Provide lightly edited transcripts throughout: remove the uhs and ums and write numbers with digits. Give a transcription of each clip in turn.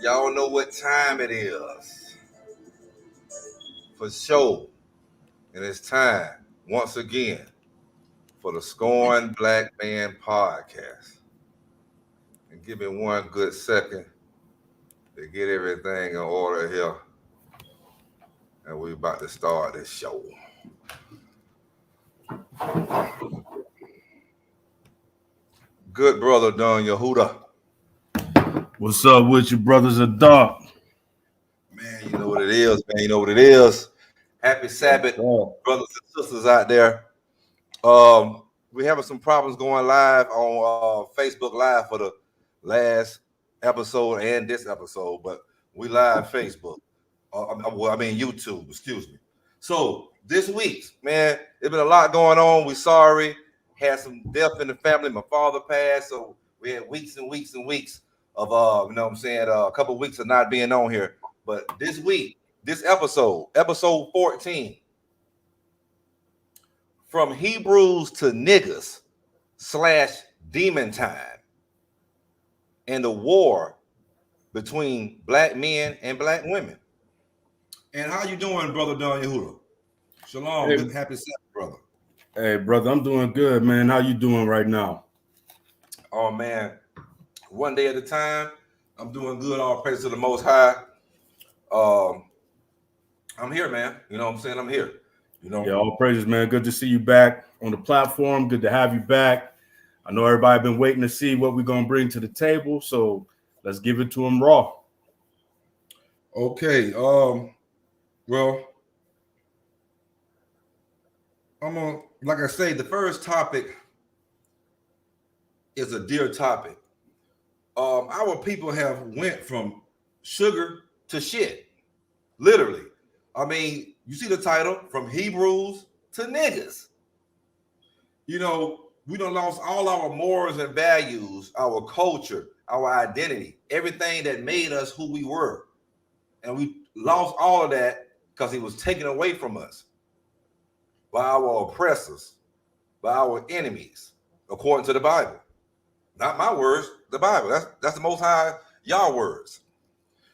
Y'all know what time it is. For sure. And it's time, once again, for the Scorn Black Man podcast. And give me one good second to get everything in order here. And we're about to start this show. Good brother Don Yehuda. What's up with you, brothers of dark? Man, you know what it is, man. You know what it is. Happy Sabbath, brothers and sisters out there. We're having some problems going live on Facebook Live for the last episode and this episode, but we live Facebook. YouTube, excuse me. So this week, man, there's been a lot going on. We sorry. Had some death in the family. My father passed, so we had weeks and weeks and weeks of you know what I'm saying, a couple of weeks of not being on here. But this week, this episode 14, from Hebrews to Niggaz / demon time, and the war between black men and black women. And how you doing, brother Don Yehuda? Shalom, Hey. good happy Sabbath, brother. Hey, brother, I'm doing good, man. How you doing right now? Oh man, one day at a time. I'm doing good. All praise to the Most High. I'm here, man. You know what I'm saying? I'm here. You know. Yeah, all praises, man. Good to see you back on the platform. Good to have you back. I know everybody been waiting to see what we're gonna bring to the table, so let's give it to them raw. Okay. Well, I'm gonna, like I say, the first topic is a dear topic. Our people have went from sugar to shit, literally. I mean, you see the title, from Hebrews to Niggaz. You know, we done lost all our morals and values, our culture, our identity, everything that made us who we were. And we lost all of that because it was taken away from us by our oppressors, by our enemies, according to the Bible. Not my words, the Bible. That's the Most High y'all words.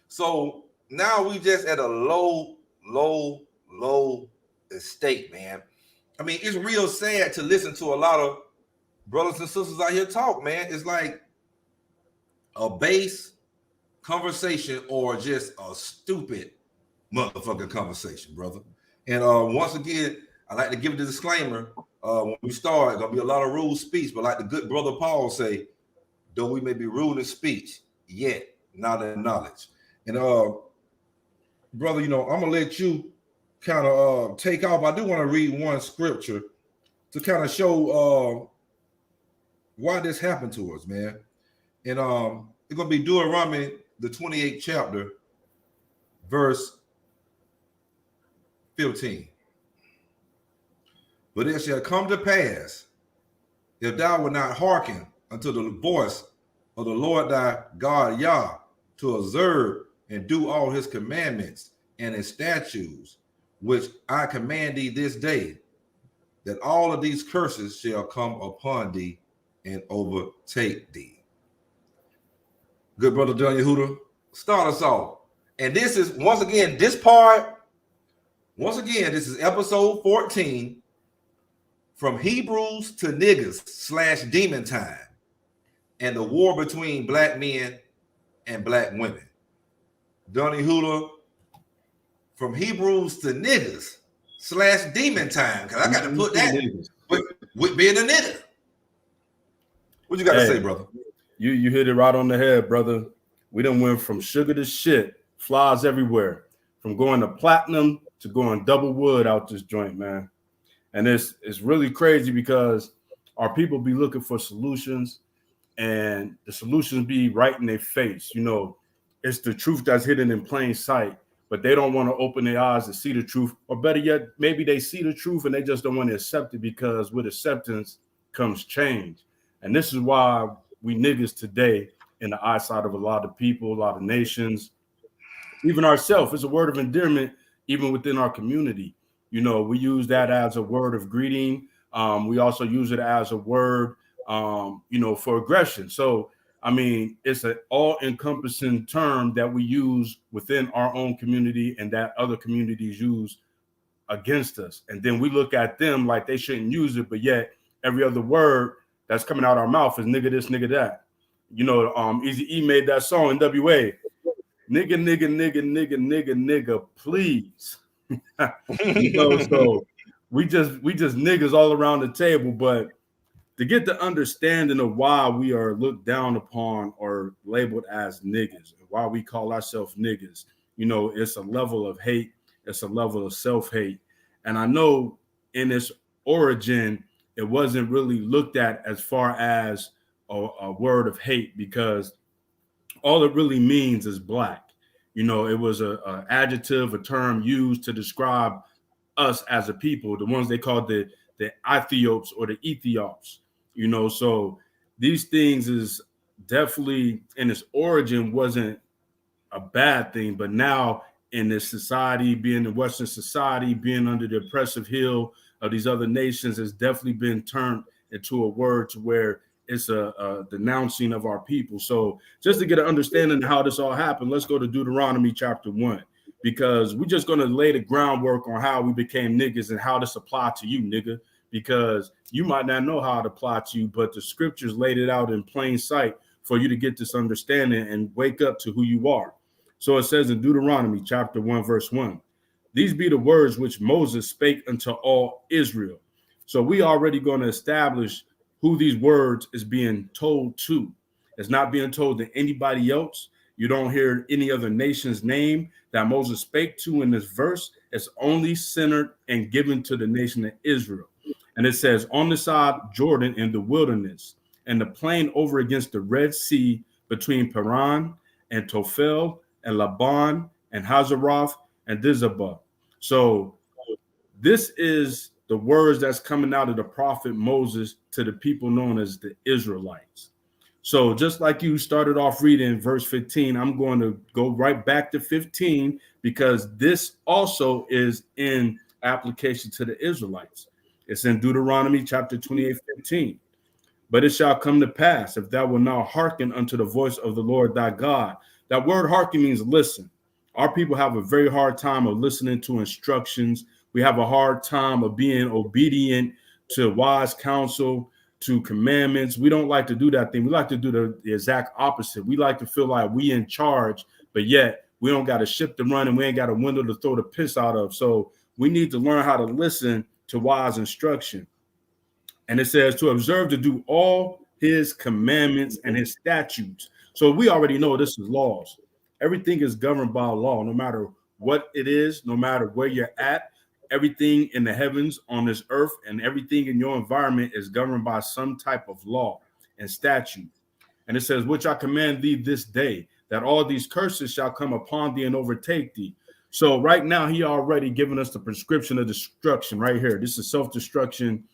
So now we just at a low estate, man. I mean, it's real sad to listen to a lot of brothers and sisters out here talk, man. It's like a base conversation or just a stupid motherfucking conversation, brother. And once again, I like to give the disclaimer. When we start, gonna be a lot of rude speech, but like the good brother Paul say, though we may be rude in speech, yet not in knowledge. And brother, you know, I'm gonna let you kind of take off. I do want to read one scripture to kind of show why this happened to us, man. And it's gonna be Deuteronomy, the 28th chapter, verse 15. But it shall come to pass, if thou wilt not hearken unto the voice of the Lord thy God Yah, to observe and do all his commandments and his statutes, which I command thee this day, that all of these curses shall come upon thee and overtake thee. Good brother John Yehuda, start us off. And this is, once again, this is episode 14, from Hebrews to Niggaz / demon time, and the war between black men and black women. Donnie Hula, from Hebrews to Niggaz / demon time, because I got to put that with being a nigga. What you got to say, brother? You hit it right on the head, brother. We done went from sugar to shit, flies everywhere, from going to platinum to going double wood out this joint, man. And it's really crazy because our people be looking for solutions, and the solutions be right in their face. You know, it's the truth that's hidden in plain sight, but they don't want to open their eyes to see the truth. Or better yet, maybe they see the truth and they just don't want to accept it, because with acceptance comes change. And this is why we niggas today, in the eyesight of a lot of people, a lot of nations, even ourselves, it's a word of endearment, even within our community. You know, we use that as a word of greeting. We also use it as a word, you know, for aggression. So I mean, it's an all-encompassing term that we use within our own community and that other communities use against us. And then we look at them like they shouldn't use it, but yet every other word that's coming out our mouth is nigga this, nigga that. You know, Easy E made that song, NWA. Nigga, nigga, nigga, nigga, nigga, nigga, please. You know, so we just niggas all around the table, but to get the understanding of why we are looked down upon or labeled as niggas, and why we call ourselves niggas, you know, it's a level of hate, it's a level of self-hate. And I know in its origin, it wasn't really looked at as far as a word of hate, because all it really means is black. You know, it was a adjective, a term used to describe us as a people, the ones they called the Ethiops or the Ethiops. You know, so these things is definitely in its origin wasn't a bad thing, but now in this society, being in Western society, being under the oppressive heel of these other nations, has definitely been turned into a word to where it's a denouncing of our people. So just to get an understanding of how this all happened, let's go to Deuteronomy chapter 1, because we're just going to lay the groundwork on how we became niggas and how this apply to you, nigga, because you might not know how it apply to you, but the scriptures laid it out in plain sight for you to get this understanding and wake up to who you are. So it says in Deuteronomy chapter 1, verse 1, these be the words which Moses spake unto all Israel. So we already going to establish who these words is being told to. It's not being told to anybody else. You don't hear any other nation's name that Moses spake to in this verse. It's only centered and given to the nation of Israel. And it says, on the side Jordan in the wilderness, and the plain over against the Red Sea between Paran and Tophel and Laban and Hazeroth and Dizabah. So this is the words that's coming out of the prophet Moses to the people known as the Israelites. So just like you started off reading verse 15, I'm going to go right back to 15, because this also is in application to the Israelites. It's in Deuteronomy chapter 28, 15. But it shall come to pass, if thou wilt not hearken unto the voice of the Lord thy God. That word hearken means listen. Our people have a very hard time of listening to instructions. We have a hard time of being obedient to wise counsel, to commandments. We don't like to do that thing. We like to do the exact opposite. We like to feel like we in charge, but yet we don't got a ship to run and we ain't got a window to throw the piss out of. So we need to learn how to listen to wise instruction. And it says to observe to do all his commandments and his statutes. So we already know this is laws. Everything is governed by law, no matter what it is, no matter where you're at. Everything in the heavens, on this earth, and everything in your environment is governed by some type of law and statute. And it says, which I command thee this day, that all these curses shall come upon thee and overtake thee. So right now, he already given us the prescription of destruction right here. This is self-destruction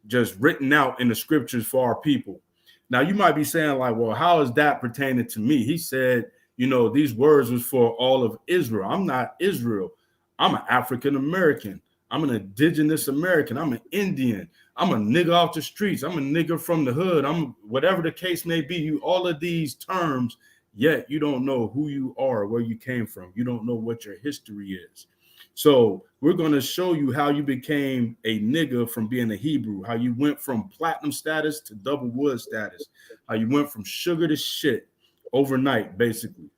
just written out in the scriptures for our people. Now, you might be saying like, well, how is that pertaining to me? He said, you know, these words was for all of Israel. I'm not Israel. I'm an African American. I'm an indigenous American. I'm an Indian. I'm a nigga off the streets. I'm a nigga from the hood. I'm whatever the case may be. You all of these terms, yet you don't know who you are, where you came from. You don't know what your history is. So we're going to show you how you became a nigga from being a Hebrew, how you went from platinum status to double wood status, how you went from sugar to shit overnight, basically.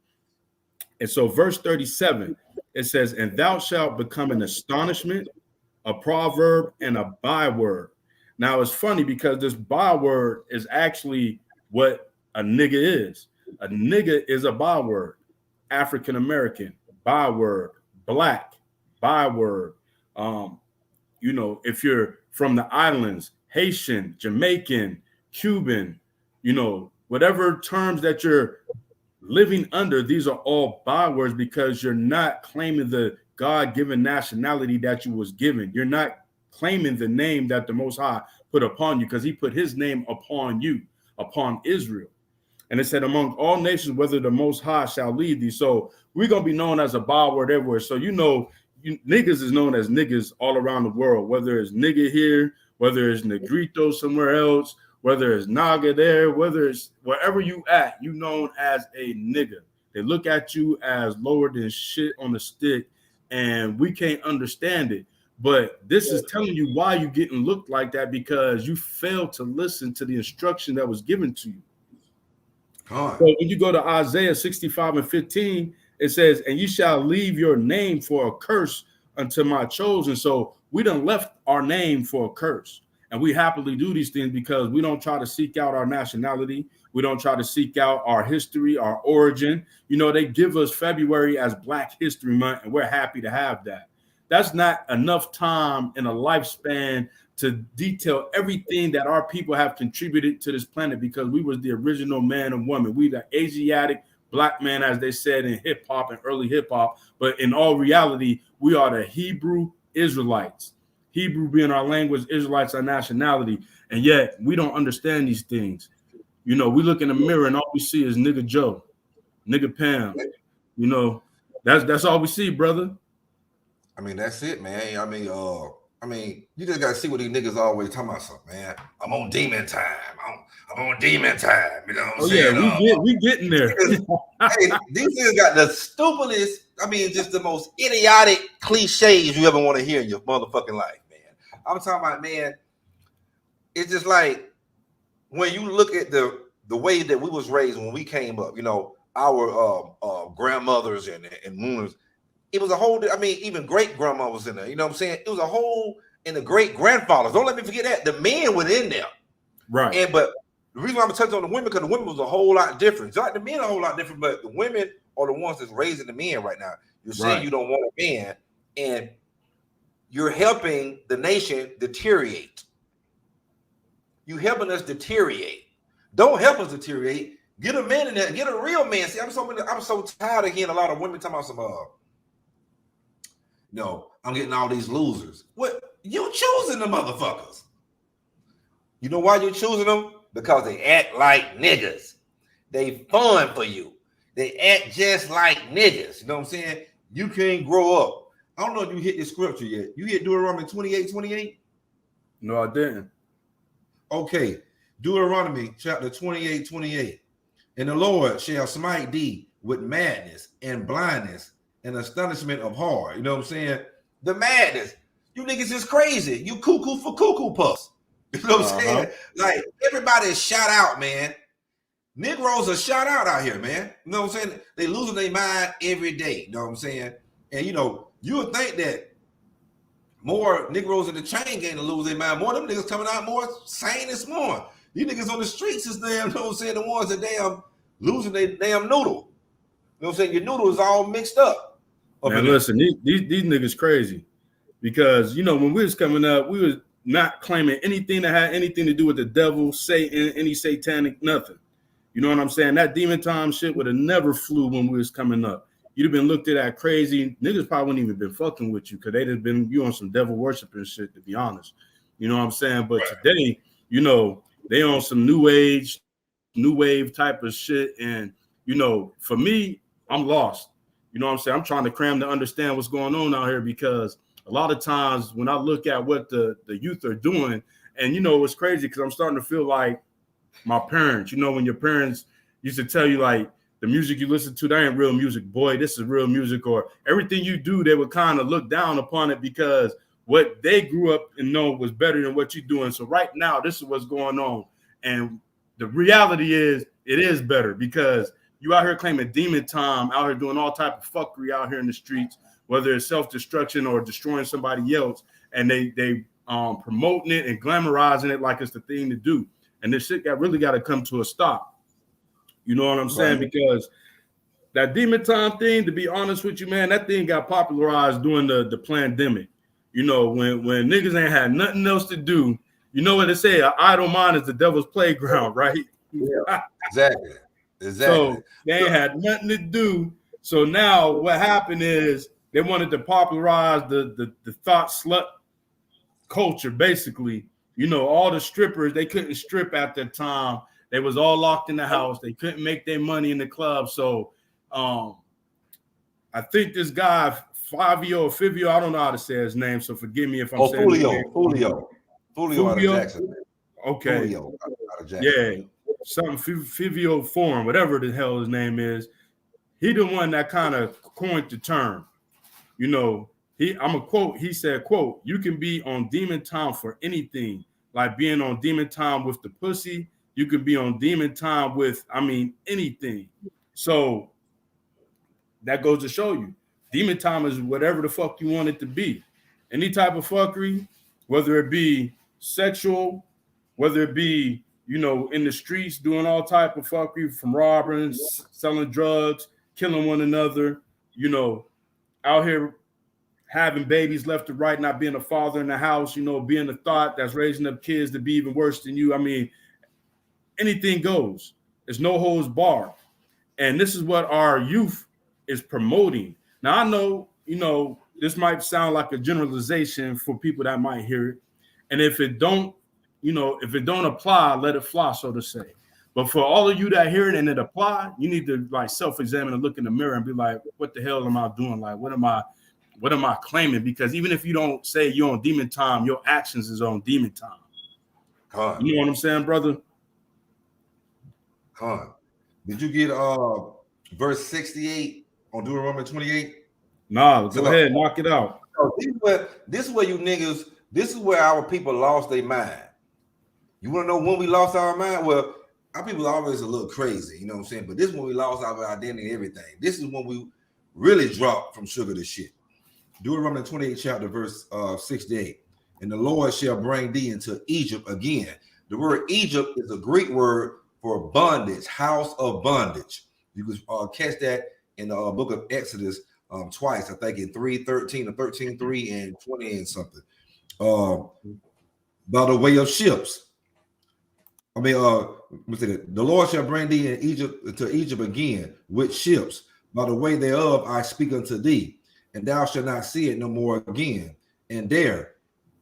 And so verse 37, it says, and thou shalt become an astonishment, a proverb, and a byword. Now it's funny because this byword is actually what a nigga is. A nigga is a byword. African American, byword. Black, byword. You know, if you're from the islands, Haitian, Jamaican, Cuban, you know, whatever terms that you're living under, these are all bywords, because you're not claiming the God-given nationality that you was given. You're not claiming the name that the Most High put upon you, because he put his name upon you, upon Israel. And it said, among all nations, whether the Most High shall lead thee. So we're going to be known as a byword everywhere. So, you know, niggas is known as niggas all around the world, whether it's nigga here, whether it's negrito somewhere else, whether it's Naga there, whether it's wherever you at, you known as a nigga. They look at you as lower than shit on the stick, and we can't understand it. But this is telling you why you getting looked like that, because you failed to listen to the instruction that was given to you. So when you go to Isaiah 65:15, it says, and you shall leave your name for a curse unto my chosen. So we done left our name for a curse. And we happily do these things because we don't try to seek out our nationality. We don't try to seek out our history, our origin. You know, they give us February as Black History Month, and we're happy to have that. That's not enough time in a lifespan to detail everything that our people have contributed to this planet, because we was the original man and woman. We the Asiatic Black man, as they said in hip hop and early hip hop. But in all reality, we are the Hebrew Israelites. Hebrew being our language, Israelites our nationality, and yet we don't understand these things. You know, we look in the mirror and all we see is nigga Joe, nigga Pam. You know, that's all we see, brother. I mean, that's it, man. I mean, you just gotta see what these niggas always talking about. Something, man. I'm on demon time. I'm on demon time. You know what I'm saying? Yeah, we getting there. Hey, these niggas got the stupidest. I mean, just the most idiotic cliches you ever want to hear in your motherfucking life, man. I'm talking about, man. It's just like when you look at the way that we was raised when we came up. You know, our grandmothers and mooners. It was a whole, I mean, even great grandma was in there. You know what I'm saying? It was a whole, and the great grandfathers. Don't let me forget that. The men were in there. Right. But the reason why I'm touching on the women, because the women was a whole lot different. It's like the men are a whole lot different, but the women are the ones that's raising the men right now. You're saying you don't want a man, and you're helping the nation deteriorate. You helping us deteriorate. Don't help us deteriorate. Get a man in there. Get a real man. See, I'm so tired of hearing a lot of women talking about some no, I'm getting all these losers. What? You choosing the motherfuckers. You know why you're choosing them? Because they act like niggas. They fun for you. They act just like niggas. You know what I'm saying? You can't grow up. I don't know if you hit this scripture yet. You hit Deuteronomy 28:28? No, I didn't. Okay. Deuteronomy chapter 28:28. And the Lord shall smite thee with madness and blindness and astonishment of heart. You know what I'm saying? The madness. You niggas is crazy. You cuckoo for cuckoo puffs. You know what I'm saying? Like, everybody is shout out, man. Negroes are shout out here, man. You know what I'm saying? They losing their mind every day. You know what I'm saying? And you know, you would think that more Negroes in the chain gang to lose their mind. More of them niggas coming out more sane and smart. You niggas on the streets is damn, you know what I'm saying, the ones that damn losing their damn noodle. You know what I'm saying? Your noodle is all mixed up. Man, listen, these niggas crazy, because you know when we was coming up, we was not claiming anything that had anything to do with the devil, Satan, any satanic nothing. You know what I'm saying? That demon time shit would have never flew when we was coming up. You'd have been looked at crazy. Niggas probably wouldn't even been fucking with you because they'd have been you on some devil worshiping shit, to be honest. You know what I'm saying? But today, you know, they on some new age, new wave type of shit. And, you know, for me, I'm lost. You know what I'm saying? I'm trying to cram to understand what's going on out here, because a lot of times when I look at what the youth are doing, and, you know, it's crazy because I'm starting to feel like my parents, you know, when your parents used to tell you, like, the music you listen to, that ain't real music, boy, this is real music, or everything you do, they would kind of look down upon it because what they grew up and know was better than what you're doing. So right now, this is what's going on. And the reality is it is better, because you out here claiming demon time, out here doing all type of fuckery out here in the streets, whether it's self-destruction or destroying somebody else, and they promoting it and glamorizing it like it's the thing to do. And this shit really got to come to a stop. You know what I'm saying? Because that demon time thing, to be honest with you, man, that thing got popularized during the pandemic. You know, when niggas ain't had nothing else to do, you know what they say, an idle mind is the devil's playground, right? Yeah, exactly. So they ain't had nothing to do. So now what happened is they wanted to popularize the thought slut culture, basically. You know, all the strippers, they couldn't strip at that time. They was all locked in the house. They couldn't make their money in the club. So I think this guy, Fivio, I don't know how to say his name, so forgive me if I'm saying Julio out of Jackson. Okay. Julio out of Jackson. Yeah, something Fivio Foreign, whatever the hell his name is. He the one that kind of coined the term. You know, I'm a quote. He said, "quote You can be on demon time for anything, like being on demon time with the pussy. You could be on demon time with, anything." So that goes to show you, demon time is whatever the fuck you want it to be. Any type of fuckery, whether it be sexual, whether it be, in the streets doing all type of fuckery, from robbing, selling drugs, killing one another, out here having babies left to right, not being a father in the house, being a thought that's raising up kids to be even worse than you. Anything goes. There's no holds barred. And this is what our youth is promoting. Now, I know, this might sound like a generalization for people that might hear it. And if it don't apply, let it fly, so to say. But for all of you that hear it and it apply, you need to like self-examine and look in the mirror and be like, what the hell am I doing? Like, what am I claiming? Because even if you don't say you're on demon time, your actions is on demon time. You know what I'm saying, brother? Did you get verse 68 on Deuteronomy 28? Nah, go ahead, knock it out. This is where you niggas, this is where our people lost their mind. You want to know when we lost our mind? Well, our people are always a little crazy, you know what I'm saying? But this is when we lost our identity and everything. This is when we really dropped from sugar to shit. Deuteronomy 28 chapter verse 68. And the Lord shall bring thee into Egypt again. The word Egypt is a Greek word for bondage, house of bondage. You can catch that in the book of Exodus twice, I think in 3:13 or 13:3 and 20 and something. By the way of ships. The Lord shall bring thee to Egypt again with ships. By the way thereof I speak unto thee, and thou shalt not see it no more again. And there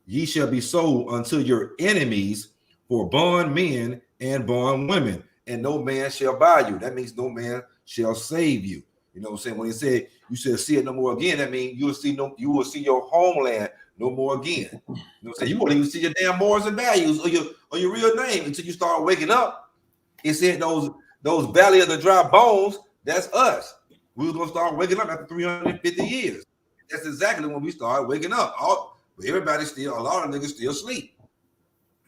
ye shall be sold unto your enemies for bond men and bond women, and no man shall buy you. That means no man shall save you. You know what I'm saying? When he said you shall see it no more again, that means you will see your homeland no more again. You know what I'm saying? You won't even see your damn morals and values or your real name until you start waking up. It said those valley of the dry bones, that's us. We were gonna start waking up after 350 years. That's exactly when we started waking up. Everybody still, a lot of niggas still sleep.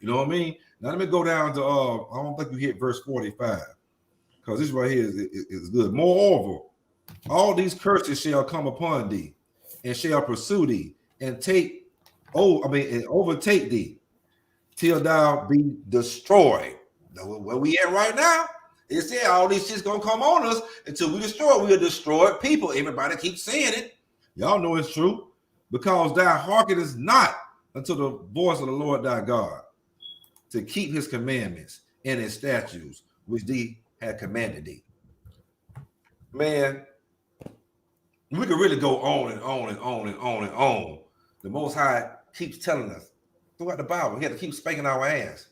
You know what I mean? Now let me go down to I don't think you hit verse 45, because this right here is good. Moreover, all these curses shall come upon thee, and shall pursue thee, and overtake thee, till thou be destroyed. Now, where we at right now? It said all these shit's gonna come on us until we destroy. We are destroyed people. Everybody keeps saying it. Y'all know it's true. Because thou hearkenest not unto the voice of the Lord thy God, to keep his commandments and his statutes, which thee had commanded thee. Man, we could really go on and on and on and on and on. The Most High keeps telling us throughout the Bible, we have to keep spanking our ass.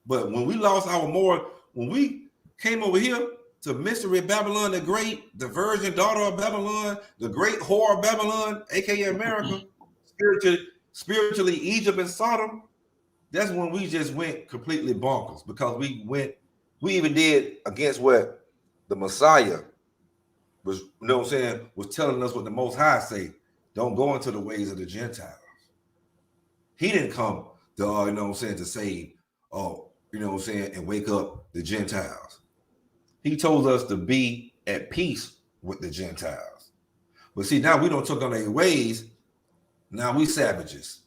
But when we lost our moral, when we came over here to Mystery Babylon the Great, the virgin daughter of Babylon, the great whore of Babylon, aka America, spiritually Egypt and Sodom, that's when we just went completely bonkers, because we even did against what the Messiah was, was telling us what the Most High say. Don't go into the ways of the Gentiles. He didn't come to, to save, and wake up the Gentiles. He told us to be at peace with the Gentiles. But see, now we don't took on their ways. Now we savages.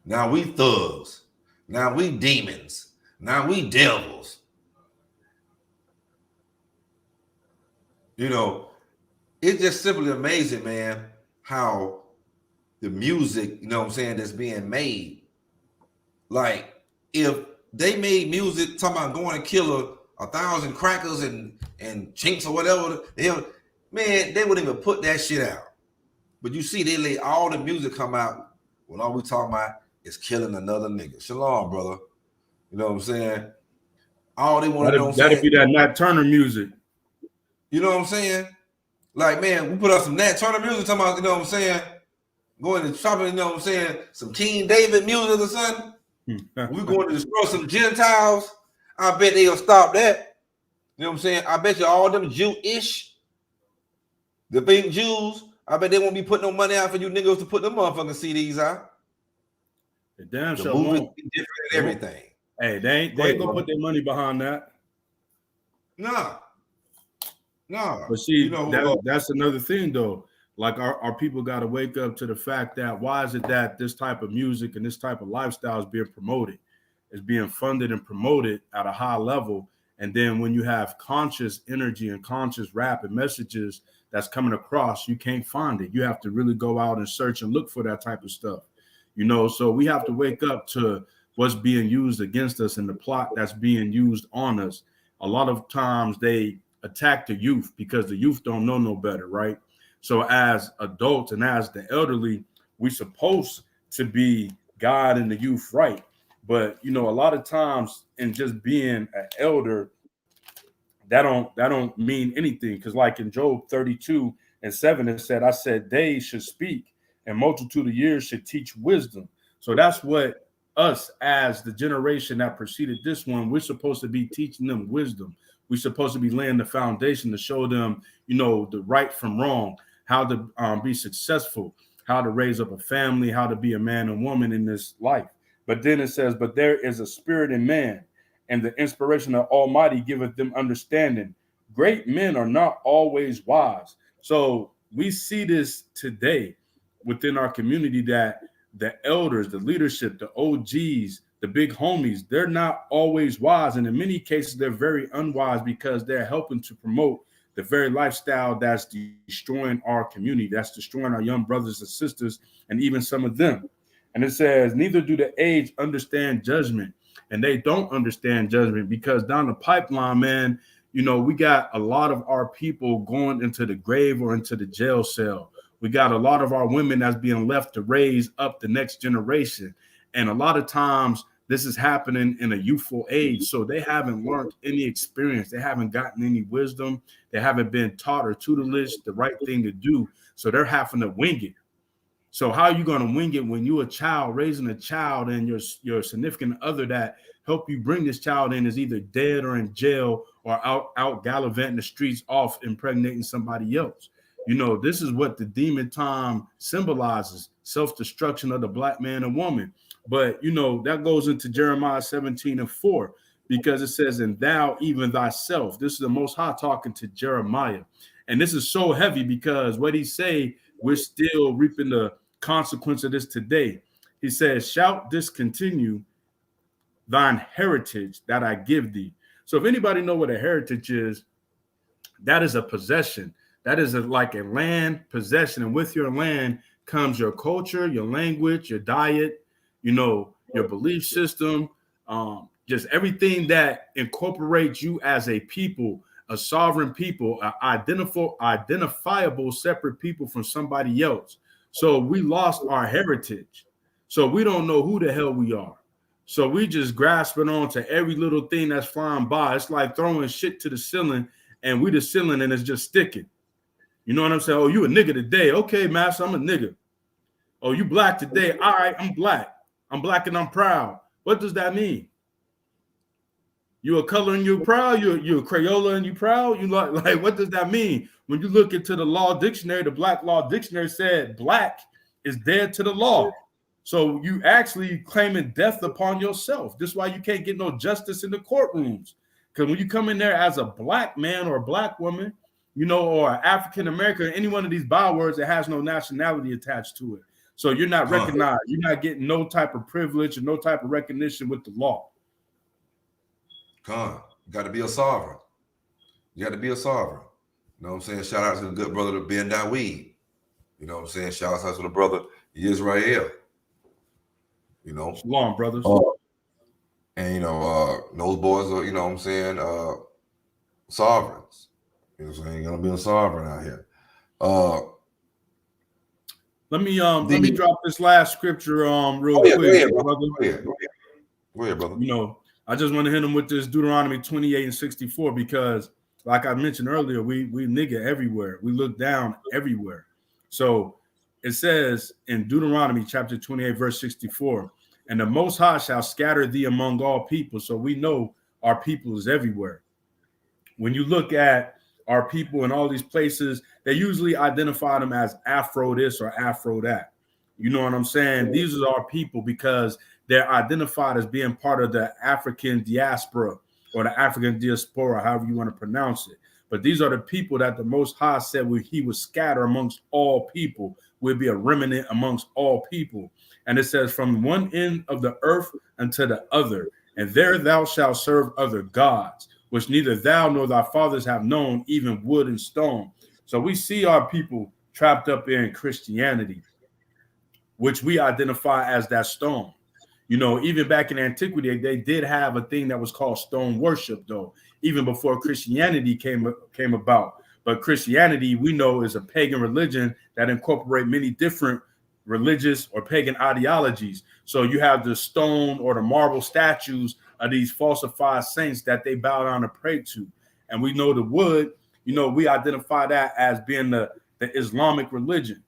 Now we thugs. Now we demons. Now we devils. It's just simply amazing, man, how the music, that's being made. Like, if they made music talking about going and kill 1,000 crackers and chinks or whatever, they wouldn't even put that shit out. But you see, they let all the music come out when all we talking about is killing another nigga. Shalom, brother. You know what I'm saying? All they want to know. That'd be that Nat Turner music. You know what I'm saying? Like, man, we put up some Nat Turner music talking about, going to shopping, some King David music or something. We're going to destroy some Gentiles. I bet they'll stop that. You know what I'm saying? I bet you all them Jewish, the big Jews, I bet they won't be putting no money out for you niggas to put them motherfucking CDs out. The damn The sure movies won't. be different and everything. Hey, they ain't gonna put their money behind that. Nah. But see, that's another thing though. Like our people got to wake up to the fact that why is it that this type of music and this type of lifestyle is being promoted, is being funded and promoted at a high level, and then when you have conscious energy and conscious rap and messages that's coming across, you can't find it. You have to really go out and search and look for that type of stuff, you know. So we have to wake up to what's being used against us and the plot that's being used on us. A lot of times they attack the youth because the youth don't know no better, right? So as adults and as the elderly, we're supposed to be guiding the youth right. But you know, a lot of times in just being an elder, that don't mean anything. Because like in Job 32:7, it said, I said days should speak and multitude of years should teach wisdom. So that's what us as the generation that preceded this one, we're supposed to be teaching them wisdom. We're supposed to be laying the foundation to show them, you know, the right from wrong, how to be successful, how to raise up a family, how to be a man and woman in this life. But then it says, but there is a spirit in man, and the inspiration of Almighty giveth them understanding. Great men are not always wise. So we see this today within our community, that the elders, the leadership, the OGs, the big homies, they're not always wise. And in many cases, they're very unwise because they're helping to promote the very lifestyle that's destroying our community, that's destroying our young brothers and sisters, and even some of them. And it says, neither do the aged understand judgment. And they don't understand judgment because down the pipeline, man, you know, we got a lot of our people going into the grave or into the jail cell. We got a lot of our women that's being left to raise up the next generation. And a lot of times this is happening in a youthful age. So they haven't learned any experience. They haven't gotten any wisdom. They haven't been taught or tutelage the right thing to do. So they're having to wing it. So how are you going to wing it when you're a child, raising a child, and your significant other that helped you bring this child in is either dead or in jail or out gallivanting the streets off impregnating somebody else? You know, this is what the demon time symbolizes, self-destruction of the black man and woman. But, you know, that goes into Jeremiah 17:4, because it says, and thou even thyself. This is the Most High talking to Jeremiah. And this is so heavy because what he say, we're still reaping the consequence of this today. He says, shalt discontinue thine heritage that I give thee. So if anybody know what a heritage is, that is a possession. That is like a land possession. And with your land comes your culture, your language, your diet, you know, your belief system, just everything that incorporates you as a people, a sovereign people, identifiable separate people from somebody else. So we lost our heritage. So we don't know who the hell we are. So we just grasping on to every little thing that's flying by. It's like throwing shit to the ceiling and we the ceiling and it's just sticking. You know what I'm saying? Oh, you a nigga today. Okay, master, I'm a nigga. Oh, you black today. All right, I'm black. I'm black and I'm proud. What does that mean? You a color and you're proud? You a Crayola and you proud? You like what does that mean? When you look into the law dictionary, the Black Law Dictionary said black is dead to the law. So you actually claiming death upon yourself. This is why you can't get no justice in the courtrooms. Because when you come in there as a black man or a black woman, you know, or African American, any one of these bywords that has no nationality attached to it. So you're not recognized. You're not getting no type of privilege or no type of recognition with the law. You got to be a sovereign. You got to be a sovereign. You know what I'm saying? Shout out to the good brother Ben Dawid. You know what I'm saying? Shout out to the brother Israel. You know, shalom, brothers. And you know, those boys are, you know what I'm saying, sovereigns. You know what I'm saying? You're gonna be a sovereign out here. Let me drop this last scripture real quick. Go ahead, brother. You know, I just want to hit him with this Deuteronomy 28:64 because, like I mentioned earlier, we nigga everywhere. We look down everywhere. So it says in Deuteronomy chapter 28 verse 64, and the Most High shall scatter thee among all people. So we know our people is everywhere. When you look at our people in all these places, they usually identify them as Afro this or Afro that. You know what I'm saying? These are our people because they're identified as being part of the African diaspora or the African diaspora, however you want to pronounce it. But these are the people that the Most High said he would scatter amongst all people, would be a remnant amongst all people. And it says, from one end of the earth unto the other, and there thou shalt serve other gods, which neither thou nor thy fathers have known, even wood and stone. So we see our people trapped up in Christianity, which we identify as that stone. You know, even back in antiquity, they did have a thing that was called stone worship, though, even before Christianity came about. But Christianity, we know, is a pagan religion that incorporates many different religious or pagan ideologies. So you have the stone or the marble statues of these falsified saints that they bow down and pray to. And we know the wood, you know, we identify that as being the Islamic religion.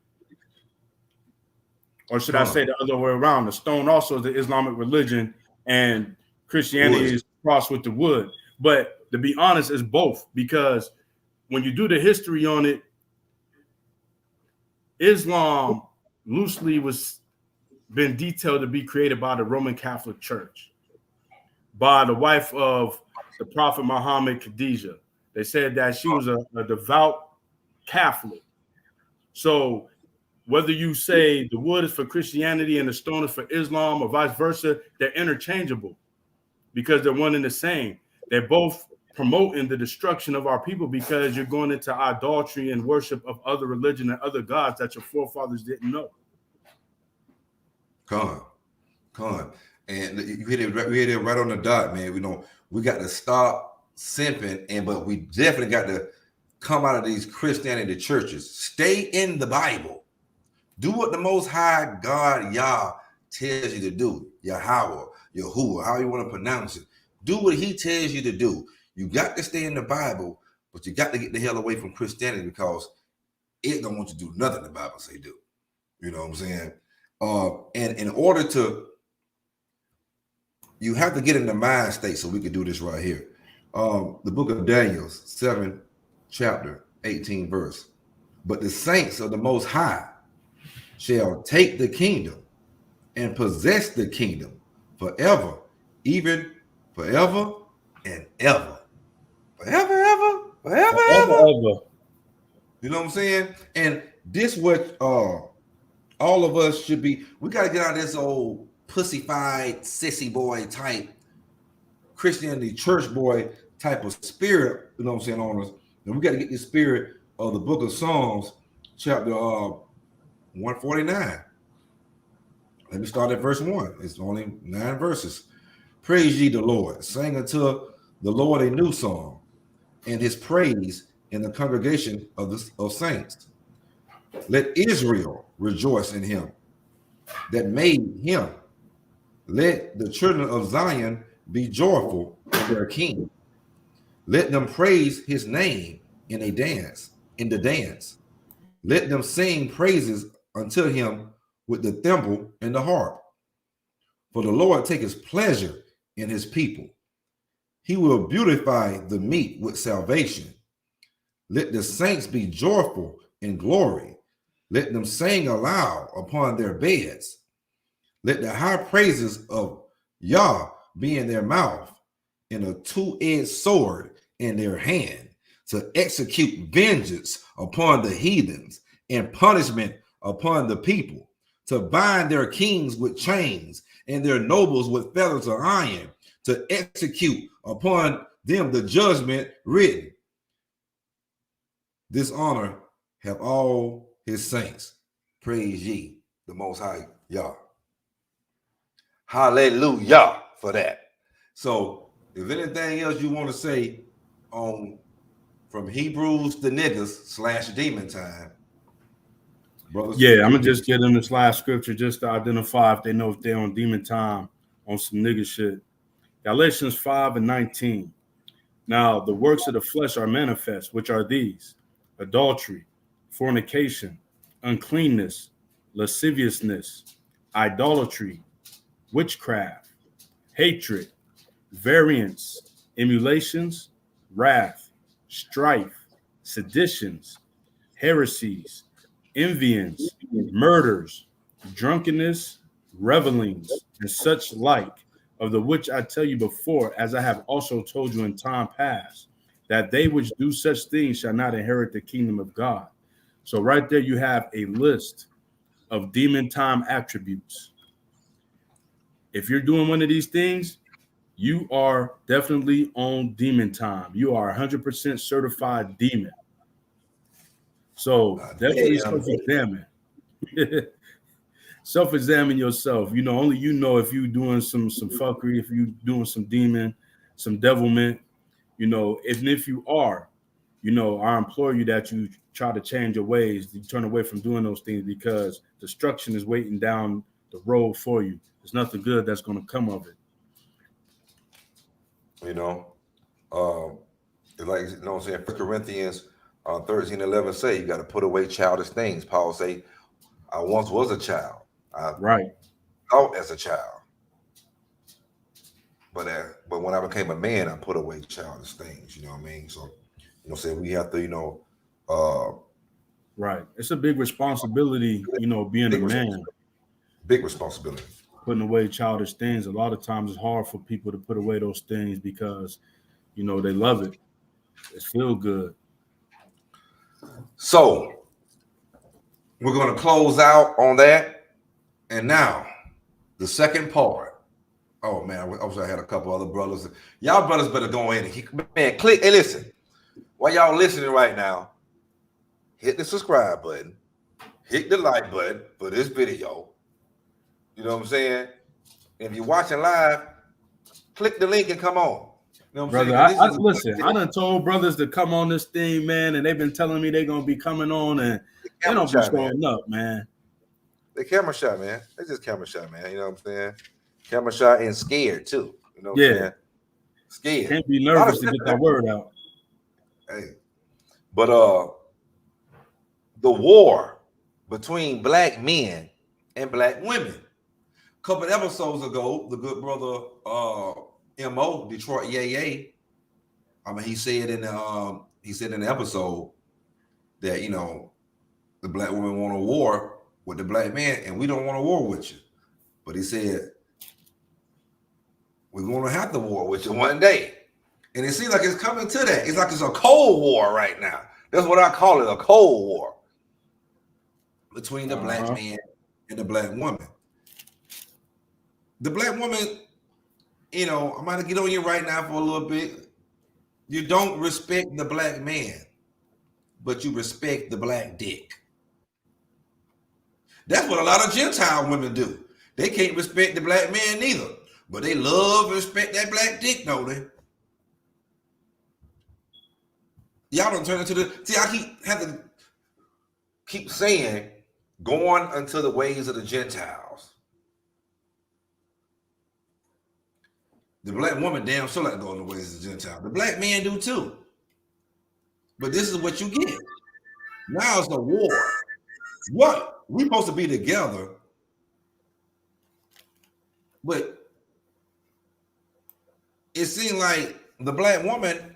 Or should I say the other way around? The stone also is the Islamic religion, and Christianity is crossed with the wood. But to be honest, it's both, because when you do the history on it, Islam loosely was been detailed to be created by the Roman Catholic Church, by the wife of the Prophet Muhammad, Khadijah. They said that she was a devout Catholic. So whether you say the wood is for Christianity and the stone is for Islam or vice versa, they're interchangeable because they're one and the same. They're both promoting the destruction of our people because you're going into idolatry and worship of other religion and other gods that your forefathers didn't know. Come on. And you hit it right on the dot, man. We got to stop simping, but we definitely got to come out of these Christianity churches. Stay in the Bible. Do what the Most High God Yah tells you to do. Yahweh, Yahuwah, how you want to pronounce it. Do what he tells you to do. You got to stay in the Bible, but you got to get the hell away from Christianity because it don't want you to do nothing the Bible say do. You know what I'm saying? And in order to, you have to get in the mind state so we can do this right here. The book of Daniel, 7 chapter, 18 verse. But the saints of the Most High shall take the kingdom and possess the kingdom forever, even forever and ever. Forever. You know what I'm saying? And this what all of us should be. We got to get out of this old pussified sissy boy type Christianity church boy type of spirit, you know what I'm saying, on us. And we got to get this spirit of the book of Psalms, chapter 149. Let me start at verse 1. It's only 9 verses. Praise ye the Lord. Sing unto the Lord a new song, and his praise in the congregation of saints. Let Israel rejoice in him that made him. Let the children of Zion be joyful in their king. Let them praise his name in the dance. Let them sing praises unto him with the thimble and the harp. For the Lord taketh pleasure in his people. He will beautify the meek with salvation. Let the saints be joyful in glory. Let them sing aloud upon their beds. Let the high praises of Yah be in their mouth, and a two-edged sword in their hand, to execute vengeance upon the heathens and punishment upon the people, to bind their kings with chains and their nobles with fetters of iron, to execute upon them the judgment written. This honor have all his saints. Praise ye the Most High Yah. Hallelujah for that. So if anything else you want to say on from Hebrews to Niggaz / demon time, brothers. Yeah, I'm gonna just get in this last scripture just to identify if they know if they're on demon time on some nigga shit. Galatians 5:19. Now the works of the flesh are manifest, which are these: adultery, fornication, uncleanness, lasciviousness, idolatry, witchcraft, hatred, variance, emulations, wrath, strife, seditions, heresies, envyings, murders, drunkenness, revelings, and such like, of the which I tell you before, as I have also told you in time past, that they which do such things shall not inherit the kingdom of God. So right there you have a list of demon time attributes. If you're doing one of these things, you are definitely on demon time. You are 100% certified demon. So definitely self-examine. Self-examine yourself. You know, only you know if you're doing some fuckery, if you're doing some demon, some devilment. You know, if you are, you know, I implore you that you try to change your ways, you turn away from doing those things, because destruction is waiting down the road for you. There's nothing good that's going to come of it. You know, like, you know what I'm saying, 1 Corinthians 13:11 say you got to put away childish things. Paul say, I once was a child. I thought as a child. But when I became a man, I put away childish things. You know what I mean? So, you know, say we have to, you know, right. It's a big responsibility, you know, being a man. Big responsibility. Putting away childish things. A lot of times it's hard for people to put away those things because, you know, they love it. It feels good. So we're going to close out on that. And now the second part. Oh man, I wish I had a couple other brothers. Y'all brothers better go in and man, click. Hey, listen, while y'all listening right now, hit the subscribe button, hit the like button for this video. You know what I'm saying? If you're watching live, click the link and come on. You know what I'm Brother, saying? Listen, I done told brothers to come on this thing, man, and they've been telling me they're gonna be coming on, and they don't be showing up, man. They camera shy, man. They just camera shy, man. You know what I'm saying? Camera shy and scared too. You know what I'm saying? Scared. Can't be nervous to get that word out. Hey, but the war between black men and black women. A couple of episodes ago, the good brother Mo Detroit Yay. I mean, he said in the episode that, you know, the black women want a war with the black man, and we don't want a war with you. But he said, we're going to have the war with you one day. And it seems like it's coming to that. It's like it's a cold war right now. That's what I call it, a cold war between the black man and the black woman. The black woman, you know, I'm going to get on you right now for a little bit. You don't respect the black man, but you respect the black dick. That's what a lot of Gentile women do. They can't respect the black man neither, but they love and respect that black dick, don't they? Y'all don't turn into the... See, I have to keep saying, going unto the ways of the Gentiles. The black woman damn sure like going the ways of the Gentiles. The black man do too. But this is what you get. Now it's a war. What? We're supposed to be together. But it seems like the black woman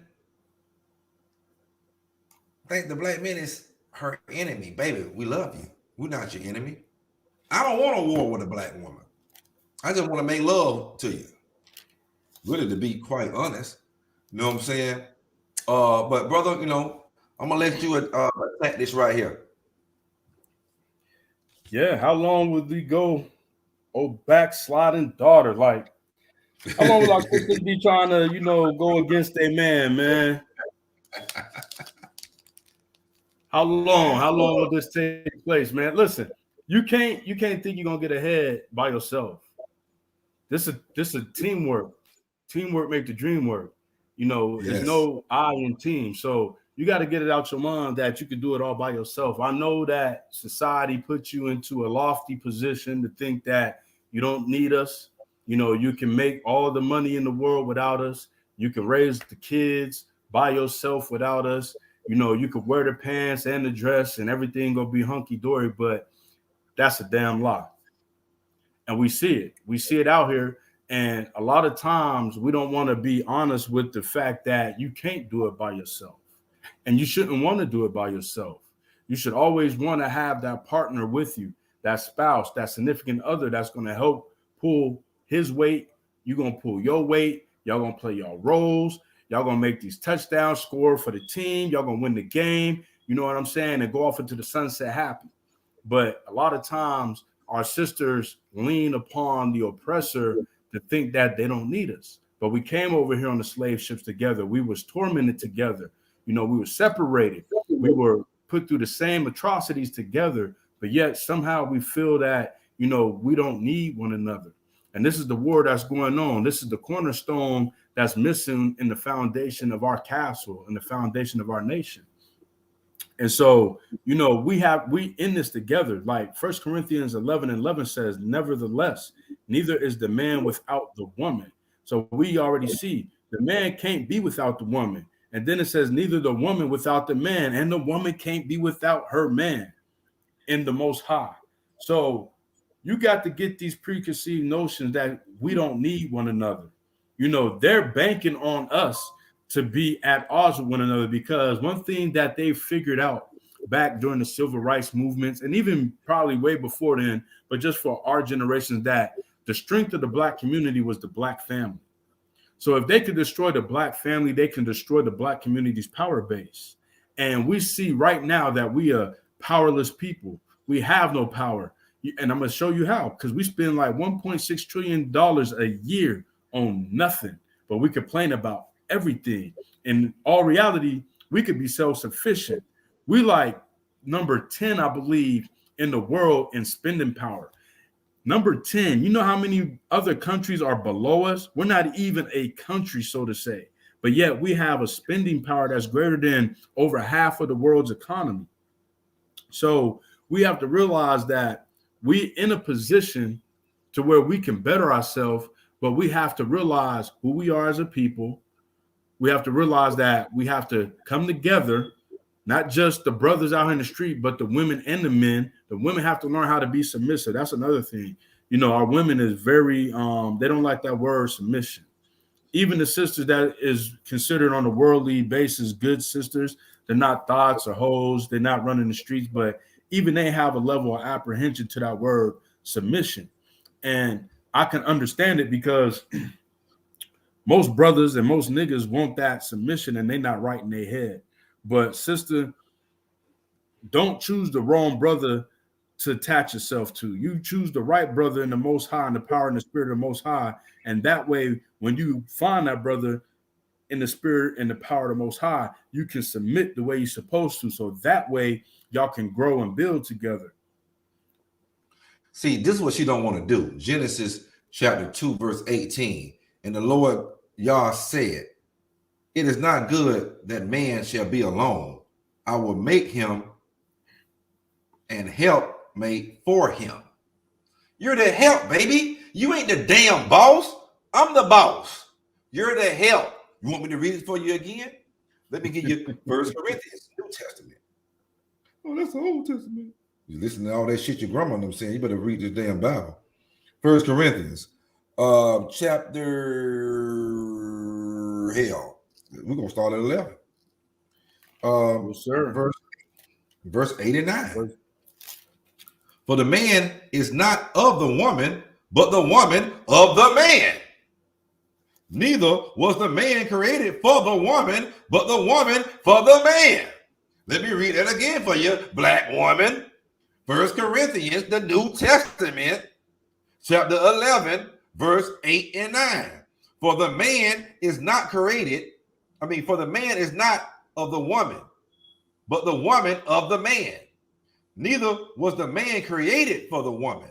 think the black man is her enemy. Baby, we love you. We're not your enemy. I don't want a war with a black woman. I just want to make love to you. Really, to be quite honest. You know what I'm saying? But brother, you know, I'm gonna let you attack this right here. Yeah, how long would we go? Oh, backsliding daughter, like how long will our sisters be trying to, you know, go against a man? How long? How long will this take place, man? Listen, you can't think you're gonna get ahead by yourself. This is teamwork. Teamwork make the dream work. You know, there's no I in team. So you got to get it out your mind that you can do it all by yourself. I know that society puts you into a lofty position to think that you don't need us. You know, you can make all the money in the world without us. You can raise the kids by yourself without us. You know, you could wear the pants and the dress and everything gonna be hunky-dory, but that's a damn lie. And we see it. We see it out here. And a lot of times we don't want to be honest with the fact that you can't do it by yourself. And you shouldn't want to do it by yourself. You should always want to have that partner with you, that spouse, that significant other that's going to help pull his weight. You're going to pull your weight. Y'all going to play your roles. Y'all going to make these touchdowns, score for the team. Y'all going to win the game. You know what I'm saying? And go off into the sunset happy. But a lot of times our sisters lean upon the oppressor to think that they don't need us. But we came over here on the slave ships together. We was tormented together. You know, we were separated. We were put through the same atrocities together, but yet somehow we feel that, you know, we don't need one another. And this is the war that's going on. This is the cornerstone that's missing in the foundation of our castle and the foundation of our nation. And so, you know, we in this together. Like 1 Corinthians 11:11 says, nevertheless, neither is the man without the woman. So we already see the man can't be without the woman. And then it says, neither the woman without the man, and the woman can't be without her man in the Most High. So you got to get these preconceived notions that we don't need one another. You know, they're banking on us to be at odds with one another, because one thing that they figured out back during the civil rights movements, and even probably way before then, but just for our generation, that the strength of the Black community was the Black family. So if they could destroy the Black family, they can destroy the Black community's power base. And we see right now that we are powerless people. We have no power. And I'm going to show you how, because we spend like $1.6 trillion a year on nothing, but we complain about everything. In all reality, we could be self-sufficient. We like number 10, I believe, in the world in spending power. Number 10, you know how many other countries are below us? We're not even a country, so to say, but yet we have a spending power that's greater than over half of the world's economy. So we have to realize that we're in a position to where we can better ourselves, but we have to realize who we are as a people. We have to realize that we have to come together, not just the brothers out here in the street, but the women and the men. The women have to learn how to be submissive. That's another thing. You know, our women is very, they don't like that word submission. Even the sisters that is considered on a worldly basis good sisters, they're not thoughts or hoes. They're not running the streets, but even they have a level of apprehension to that word submission. And I can understand it, because most brothers and most niggas want that submission, and they're not right in their head. But sister, don't choose the wrong brother to attach yourself to. You choose the right brother in the Most High, and the power and the spirit of the Most High. And that way, when you find that brother in the spirit and the power of the Most High, you can submit the way you're supposed to. So that way, y'all can grow and build together. See, this is what you don't want to do. Genesis chapter 2, verse 18. And the Lord Yah said, it is not good that man shall be alone. I will make him an helpmate for him. You're the help, baby. You ain't the damn boss. I'm the boss. You're the help. You want me to read it for you again? Let me give you 1 Corinthians, New Testament. Oh, that's the Old Testament. You listen to all that shit your grandma and them saying, you better read this damn Bible. 1 Corinthians, chapter, hell, we're going to start at 11. Yes, sir. Verse 8 and 9. For the man is not of the woman, but the woman of the man. Neither was the man created for the woman, but the woman for the man. Let me read that again for you, black woman. 1 Corinthians, the New Testament, chapter 11, verse 8 and 9. For the man is not created, for the man is not of the woman, but the woman of the man. Neither was the man created for the woman,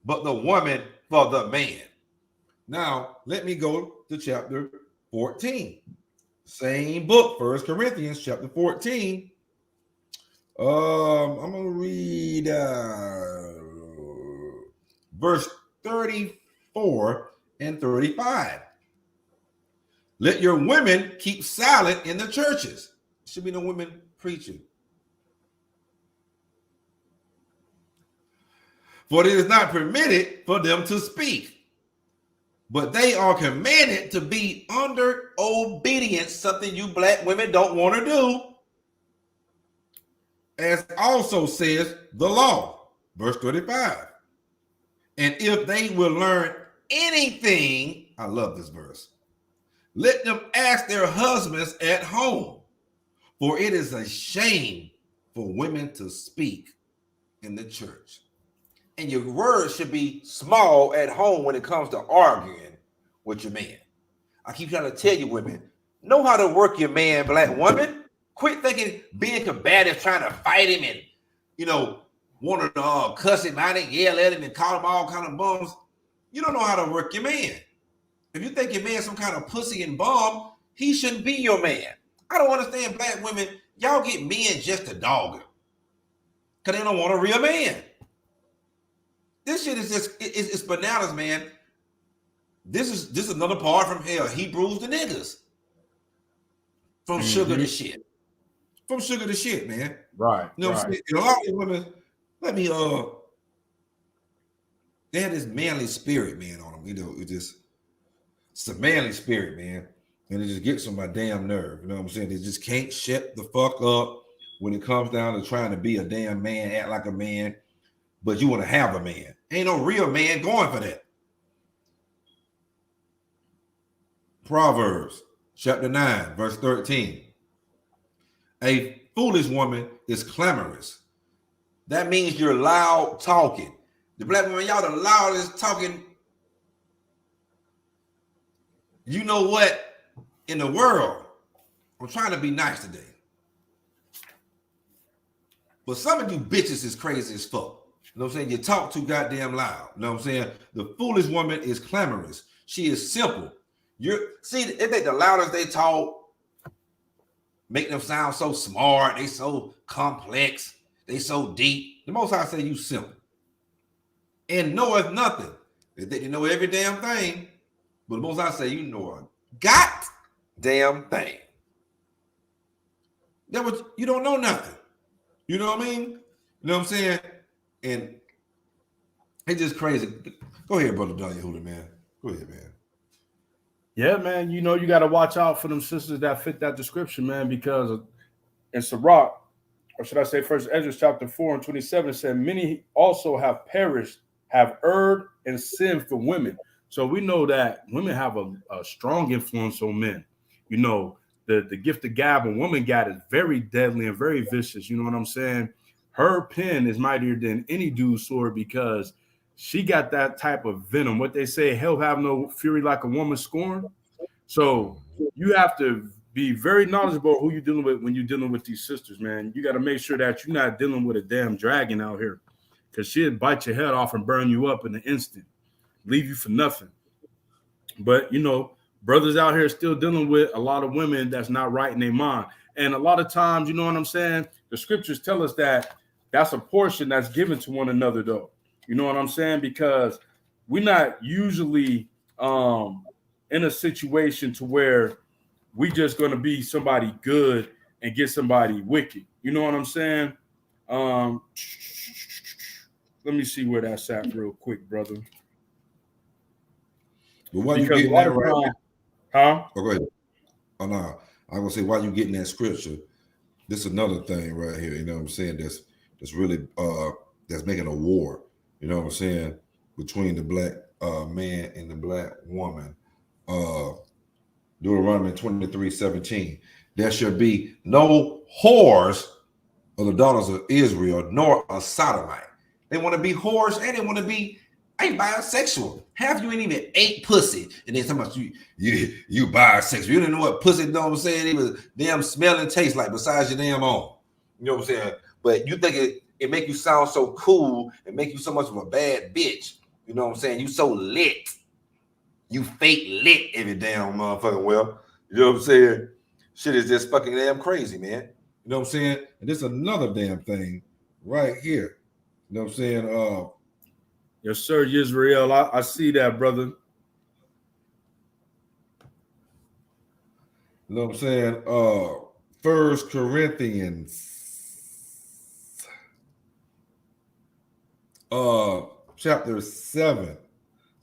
but the woman for the man. Now, let me go to chapter 14. Same book, 1 Corinthians, chapter 14. I'm going to read verse 34 and 35. Let your women keep silent in the churches. There should be no women preaching. For it is not permitted for them to speak, but they are commanded to be under obedience, something you black women don't want to do. As also says the law, verse 35. And if they will learn anything, I love this verse, let them ask their husbands at home, for it is a shame for women to speak in the church. And your words should be small at home when it comes to arguing with your man. I keep trying to tell you, women, know how to work your man, black woman. Quit thinking being combative, trying to fight him and, you know, want to cuss him out and yell at him and call him all kind of bums. You don't know how to work your man. If you think your man's some kind of pussy and bum, he shouldn't be your man. I don't understand black women. Y'all get men just to dog him because they don't want a real man. This shit is just, it's bananas, man. This is another part from hell. Hebrews the niggas. From sugar to shit. From sugar to shit, man. Right. You know what I'm saying? And a lot of women, they have this manly spirit, man, on them. You know, it's a manly spirit, man. And it just gets on my damn nerve. You know what I'm saying? They just can't shut the fuck up when it comes down to trying to be a damn man, act like a man, but you want to have a man. Ain't no real man going for that. Proverbs chapter 9, verse 13. A foolish woman is clamorous. That means you're loud talking. The black woman, y'all the loudest talking. You know what? In the world, I'm trying to be nice today. But some of you bitches is crazy as fuck. You know what I'm saying? You talk too goddamn loud. You know what I'm saying? The foolish woman is clamorous. She is simple. If they the loudest they talk, make them sound so smart, they so complex, they so deep. The Most High say you simple. And knoweth nothing. They think they know every damn thing, but the Most High say you know a goddamn thing. That was, you don't know nothing. You know what I mean? You know what I'm saying? And it's just crazy. Go ahead, brother Donnie Hooter, man. Go ahead, man. Yeah, man. You know, you got to watch out for them sisters that fit that description, man, because in Sirach, or should I say First Ezra chapter 4 and 27, it said, many also have perished, have erred and sinned for women. So we know that women have a strong influence on men. You know, the gift of gab a woman got is very deadly and very vicious. You know what I'm saying? Her pen is mightier than any dude's sword because she got that type of venom. What they say, hell have no fury like a woman scorned. So you have to be very knowledgeable who you're dealing with when you're dealing with these sisters, man. You got to make sure that you're not dealing with a damn dragon out here, because she'll bite your head off and burn you up in an instant, leave you for nothing. But, you know, brothers out here still dealing with a lot of women that's not right in their mind. And a lot of times, you know what I'm saying? The scriptures tell us that that's a portion that's given to one another, though. You know what I'm saying? Because we're not usually in a situation to where we just going to be somebody good and get somebody wicked. You know what I'm saying? Let me see where that's at real quick, brother. But why you getting that right? Huh? Oh, go ahead. Oh, no. I'm going to say, why you getting that scripture? This is another thing right here. You know what I'm saying? That's really, that's making a war. You know what I'm saying? Between the black man and the black woman. Deuteronomy 23:17. There shall be no whores of the daughters of Israel, nor a sodomite. They want to be whores and they want to be bisexual. Half you ain't even ate pussy, and then somebody you bisexual. You didn't know what pussy, you know what I'm saying? It was damn smell and taste like besides your damn own. You know what I'm saying? But you think it make you sound so cool and make you so much of a bad bitch. You know what I'm saying? You so lit. You fake lit every damn motherfucking well. You know what I'm saying? Shit is just fucking damn crazy, man. You know what I'm saying? And there's another damn thing right here. You know what I'm saying? Yes, sir, Israel. I see that, brother. You know what I'm saying? 1 Corinthians chapter 7,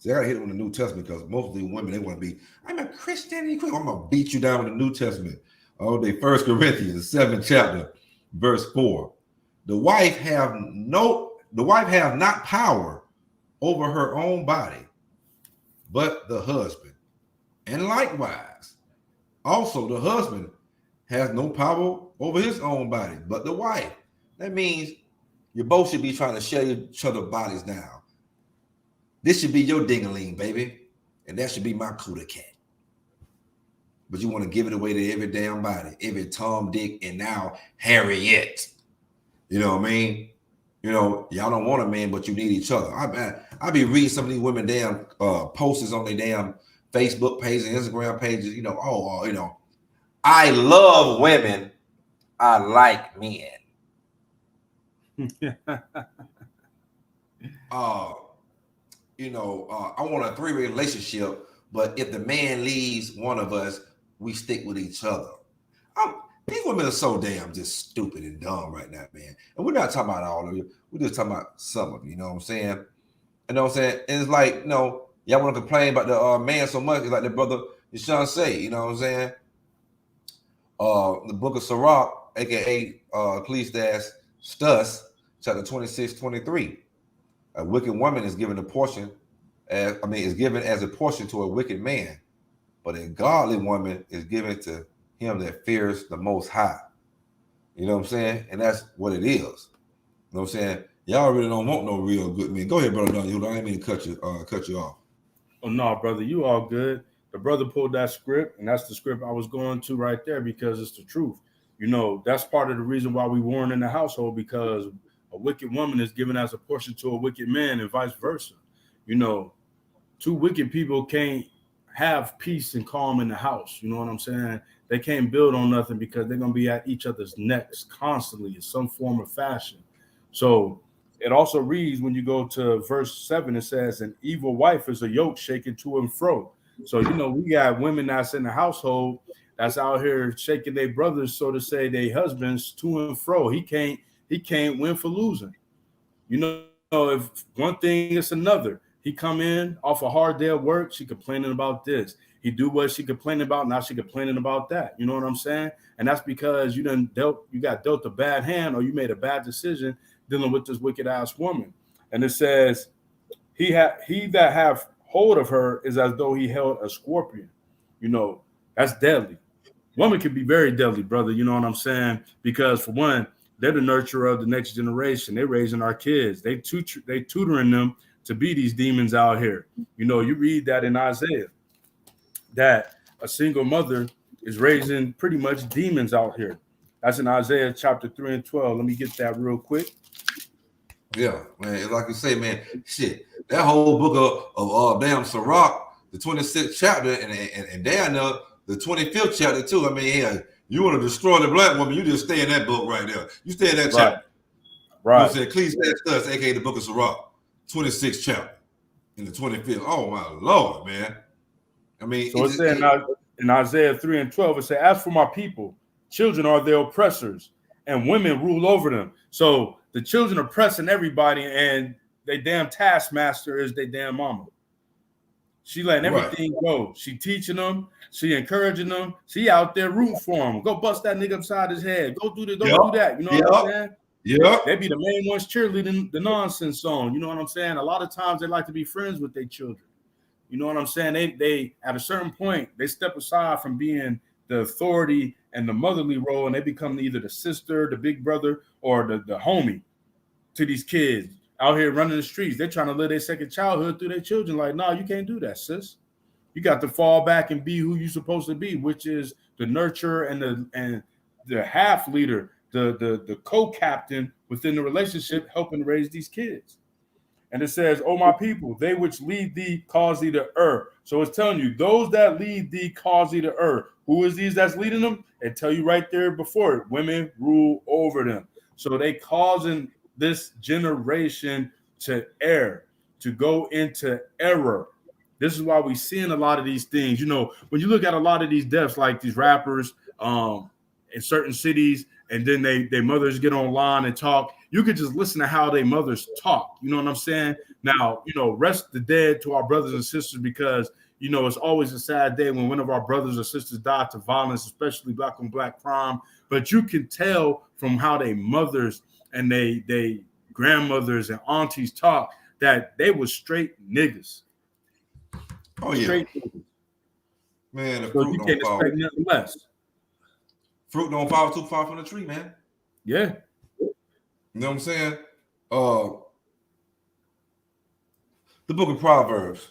See, I gotta hit it with the New Testament because most of the women, they want to be, I'm a Christian. I'm gonna beat you down with the New Testament. Oh, they 1 Corinthians, the 7th chapter, verse 4. The wife have not power over her own body, but the husband. And likewise, also the husband has no power over his own body, but the wife. That means you both should be trying to share each other's bodies down. This should be your ding-a-ling, baby, and that should be my cooter cat. But you want to give it away to every damn body, every Tom, Dick, and now Harriet. You know what I mean? You know, y'all don't want a man, but you need each other. I be reading some of these women damn posters on their damn Facebook pages and Instagram pages. You know, you know, I love women. I like men. You know, I want a 3-way relationship, but if the man leaves one of us, we stick with each other. These women are so damn just stupid and dumb right now, man. And we're not talking about all of you. We're just talking about some of you. You know what I'm saying? You know what I'm saying? And it's like, you know, y'all want to complain about the man so much. It's like the brother Yeshua say, you know what I'm saying? The book of Sirach, aka Ecclesiastes, chapter 26-23. A wicked woman is given a portion, is given as a portion to a wicked man, but a godly woman is given to him that fears the Most High. You know what I'm saying? And that's what it is. You know what I'm saying? Y'all really don't want no real good men. Go ahead, brother. I didn't mean to cut you off. Oh no, brother, you all good. The brother pulled that script, and that's the script I was going to right there because it's the truth. You know, that's part of the reason why we weren't in the household, because a wicked woman is given as a portion to a wicked man and vice versa. You know, two wicked people can't have peace and calm in the house. You know what I'm saying? They can't build on nothing because they're going to be at each other's necks constantly in some form of fashion. So it also reads, when you go to verse 7, it says, an evil wife is a yoke shaken to and fro. So, you know, we got women that's in the household that's out here shaking their brothers, so to say, their husbands to and fro. He can't win for losing. You know, if one thing is another. He come in off a hard day of work, she complaining about this. He do what she complaining about, now she complaining about that. You know what I'm saying? And that's because you got dealt a bad hand, or you made a bad decision dealing with this wicked ass woman. And it says, he that have hold of her is as though he held a scorpion. You know, that's deadly. Woman can be very deadly, brother. You know what I'm saying? Because for one, they're the nurturer of the next generation. They're raising our kids. They tutoring them to be these demons out here. You know, you read that in Isaiah, that a single mother is raising pretty much demons out here. That's in Isaiah chapter 3 and 12. Let me get that real quick. Yeah, man. Like you say, man, shit. That whole book of damn Sirach, the 26th chapter, and damn the 25th chapter too. I mean, yeah, you want to destroy the black woman, you just stay in that book right there. You stay in that chapter. Right. You know, Ecclesiastes, aka the book of Sirach, 26th chapter, in the 25th. Oh my Lord, man. I mean, so it's saying in Isaiah 3 and 12, it says, as for my people, children are their oppressors, and women rule over them. So the children are oppressing everybody, and they damn taskmaster is their damn mama. She letting everything go. She teaching them. She encouraging them. She out there rooting for them. Go bust that nigga upside his head. Go do this. Don't do that. You know what I'm saying? Yeah. They be the main ones cheerleading the nonsense song. You know what I'm saying? A lot of times they like to be friends with their children. You know what I'm saying? They at a certain point, they step aside from being the authority and the motherly role, and they become either the sister, the big brother, or the homie to these kids out here running the streets. They're trying to live their second childhood through their children. Like, no, you can't do that, sis. You got to fall back and be who you're supposed to be, which is the nurturer and the half leader, the co-captain within the relationship, helping raise these kids. And it says, oh, my people, they which lead thee cause thee to err. So it's telling you, those that lead thee cause thee to err. Who is these that's leading them? It tell you right there before it. Women rule over them. So they causing this generation to err, to go into error. This is why we're seeing a lot of these things. You know, when you look at a lot of these deaths, like these rappers in certain cities, and then they mothers get online and talk, You could just listen to how they mothers talk. You know what I'm saying? Now, rest the dead to our brothers and sisters, because it's always a sad day when one of our brothers or sisters die to violence, especially black on black crime. But you can tell from how they mothers and they grandmothers and aunties talk that they were straight niggas. Oh yeah, straight niggas. Man, the so fruit you don't can't fall. expect nothing less. Fruit don't fall too far from the tree, man. Yeah. You know what I'm saying? The book of Proverbs,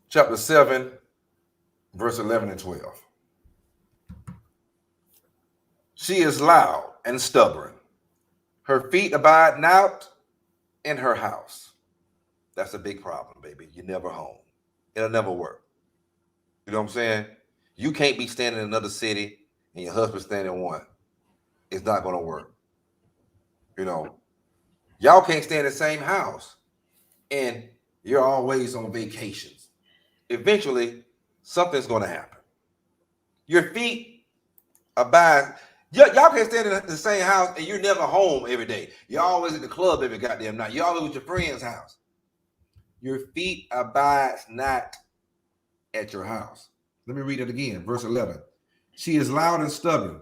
chapter 7, verse 11 and 12. She is loud and stubborn. Her feet abide not in her house. That's a big problem, baby. You're never home. It'll never work. You know what I'm saying? You can't be standing in another city and your husband standing in one. It's not going to work. Y'all can't stay in the same house and you're always on vacations. Eventually, something's going to happen. Your feet abide. Y'all can't stay in the same house and you're never home every day. You're always at the club every goddamn night. You're always with your friend's house. Your feet abides not at your house. Let me read it again. Verse 11. She is loud and stubborn.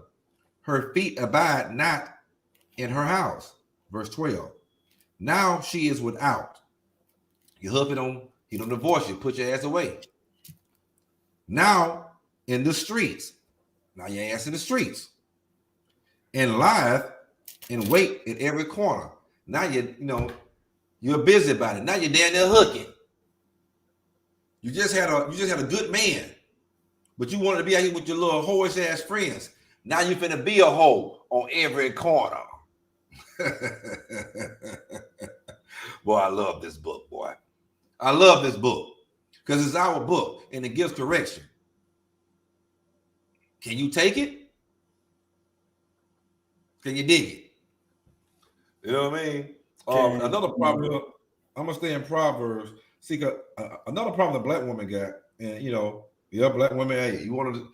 Her feet abide not in her house. Verse 12. Now she is without. Your husband he don't divorce you. Put your ass away. Now in the streets. Now your ass in the streets. And lieth and wait at every corner. Now you're busy about it. Now you're down there hooking. You just had a good man, but you wanted to be out here with your little whorish ass friends. Now you finna be a hoe on every corner. Boy, I love this book, boy. I love this book because it's our book and it gives correction. Can you take it? Can you dig it? You know what I mean? Another problem. I'm gonna stay in Proverbs. See, another problem the black woman got, and black women. Hey, you want to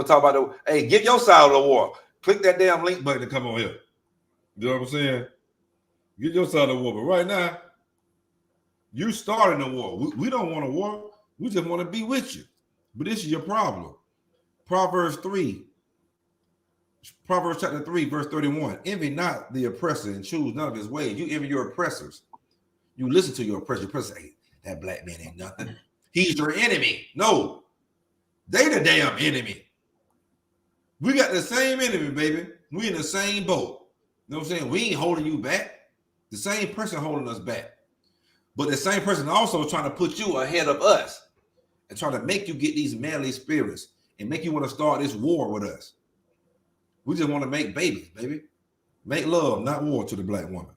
talk about the? Hey, get your side of the war. Click that damn link button to come on here. You know what I'm saying? Get your side of the war. But right now, you starting the war. We don't want a war. We just want to be with you. But this is your problem. Proverbs chapter 3, verse 31. Envy not the oppressor and choose none of his ways. You envy your oppressors. You listen to your oppressor. Your oppressor say, hey, that black man ain't nothing. He's your enemy. No, they the damn enemy. We got the same enemy, baby. We in the same boat. You know what I'm saying? We ain't holding you back. The same person holding us back. But the same person also trying to put you ahead of us and trying to make you get these manly spirits and make you want to start this war with us. We just want to make babies, baby. Make love, not war, to the black woman.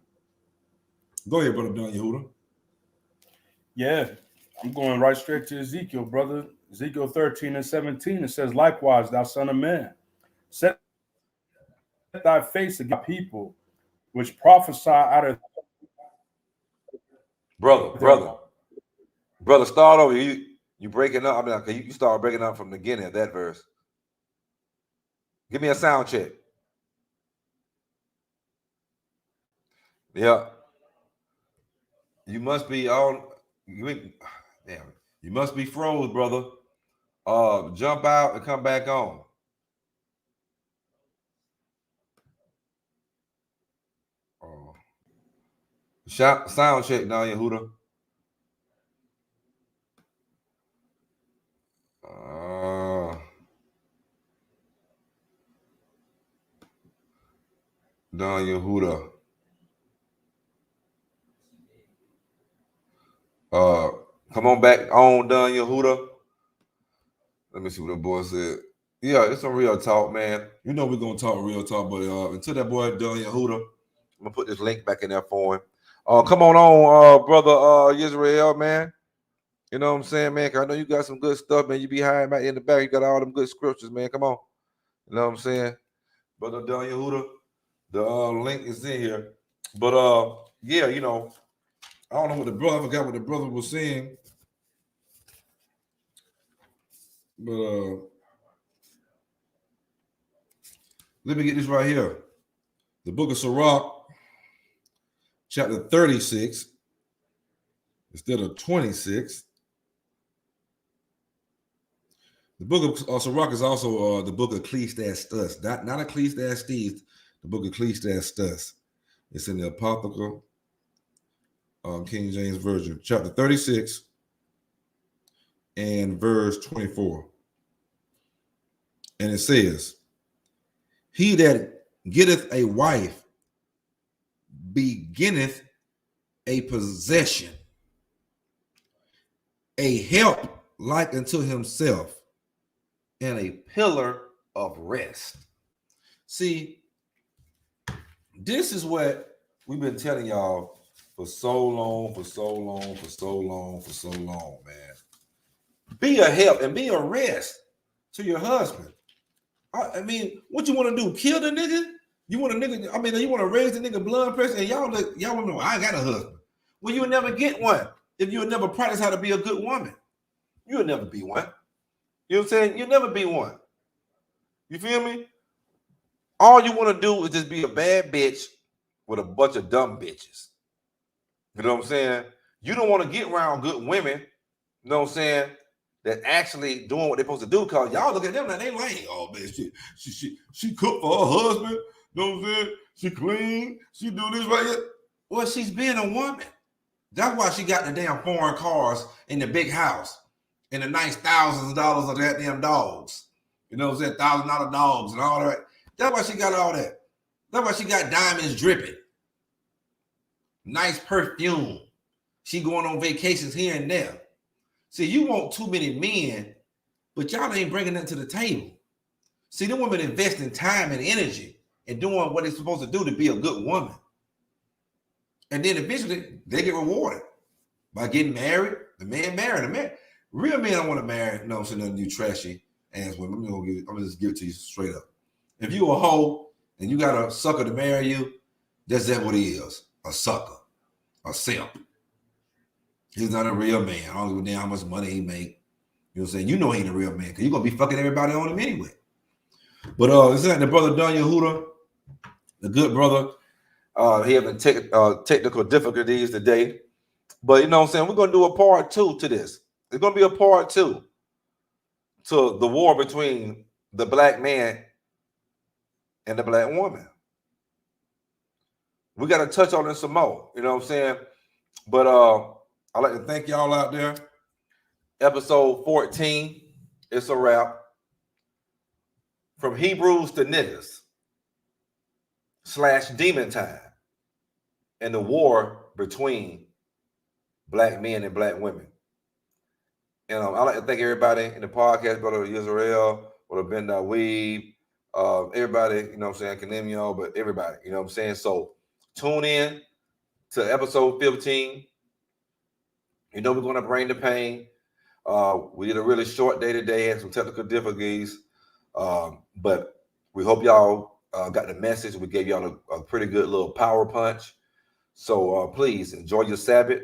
Go ahead, brother Don Yehuda. Yeah, I'm going right straight to Ezekiel, brother. Ezekiel 13 and 17. It says, likewise, thou son of man, set thy face against people which prophesy out of brother, start over. You breaking up. I mean, you start breaking up from the beginning of that verse. Give me a sound check. Yeah. You must be on. Damn. You must be froze, brother. Jump out and come back on. Sound check, now, Yehuda. Don Yehuda. Come on back on, Don Yehuda. Let me see what the boy said. Yeah, it's some real talk, man. You know we're gonna talk real talk, but until that boy Don Yehuda, I'm gonna put this link back in there for him. Come on, brother Israel, man. You know what I'm saying, man? 'Cause I know you got some good stuff, man. You be hiding back in the back. You got all them good scriptures, man. Come on. You know what I'm saying? Brother Don Yehuda, the link is in here. But yeah, I don't know what I forgot what the brother was saying. But let me get this right here. The book of Sirach, chapter 36 instead of 26. The book of Sirach is also the book of Ecclesiastes, not Ecclesiastes, the book of Ecclesiastes. It's in the Apocryphal King James Version, chapter 36 and verse 24. And it says, he that getteth a wife beginneth a possession, a help like unto himself, and a pillar of rest. See, this is what we've been telling y'all for so long, man. Be a help and be a rest to your husband. I mean, what you want to do? Kill the nigga? You want a nigga? I mean, you want to raise the nigga blood pressure? And y'all want to know I got a husband. Well, you'll never get one if you'll never practice how to be a good woman. You'll never be one. You know what I'm saying? You'll never be one. You feel me? All you want to do is just be a bad bitch with a bunch of dumb bitches. You know what I'm saying? You don't want to get around good women, you know what I'm saying, that actually doing what they're supposed to do, because y'all look at them and they like, oh man, she cook for her husband, you know what I'm saying? She clean, she do this right here. Well, she's being a woman. That's why she got the damn foreign cars in the big house and the nice thousands of dollars of that damn dogs. You know what I'm saying? $1,000 dogs and all that. That's why she got all that. That's why she got diamonds dripping. Nice perfume. She going on vacations here and there. See, you want too many men, but y'all ain't bringing them to the table. See, them women investing time and energy and doing what they're supposed to do to be a good woman. And then eventually they get rewarded by getting married. The man married. The man, real men don't want to marry, you know what I'm saying, nothing you trashy ass women. I'm gonna just give it to you straight up. If you a hoe and you got a sucker to marry you, that's what he is. A sucker. A simp. He's not a real man. I don't give a damn how much money he make. You know what I'm saying? You know he ain't a real man because you're going to be fucking everybody on him anyway. But it's like the brother Daniel Huda, the good brother. He having technical difficulties today. But you know what I'm saying? We're going to do a part 2 to this. It's going to be a part 2 to the war between the black man and the black woman. We got to touch on this some more. You know what I'm saying? But I'd like to thank y'all out there. Episode 14. It's a wrap. From Hebrews to Niggaz / Demon Time and the war between black men and black women. And I'd like to thank everybody in the podcast, Brother Israel, Brother Ben Dawid, everybody, you know what I'm saying, Kanemio, but everybody, you know what I'm saying? So tune in to episode 15. You know we're going to bring the pain. We did a really short day today, had some technical difficulties, but we hope y'all got the message. We gave y'all a pretty good little power punch. So please enjoy your Sabbath,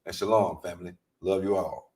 and shalom, family. Love you all.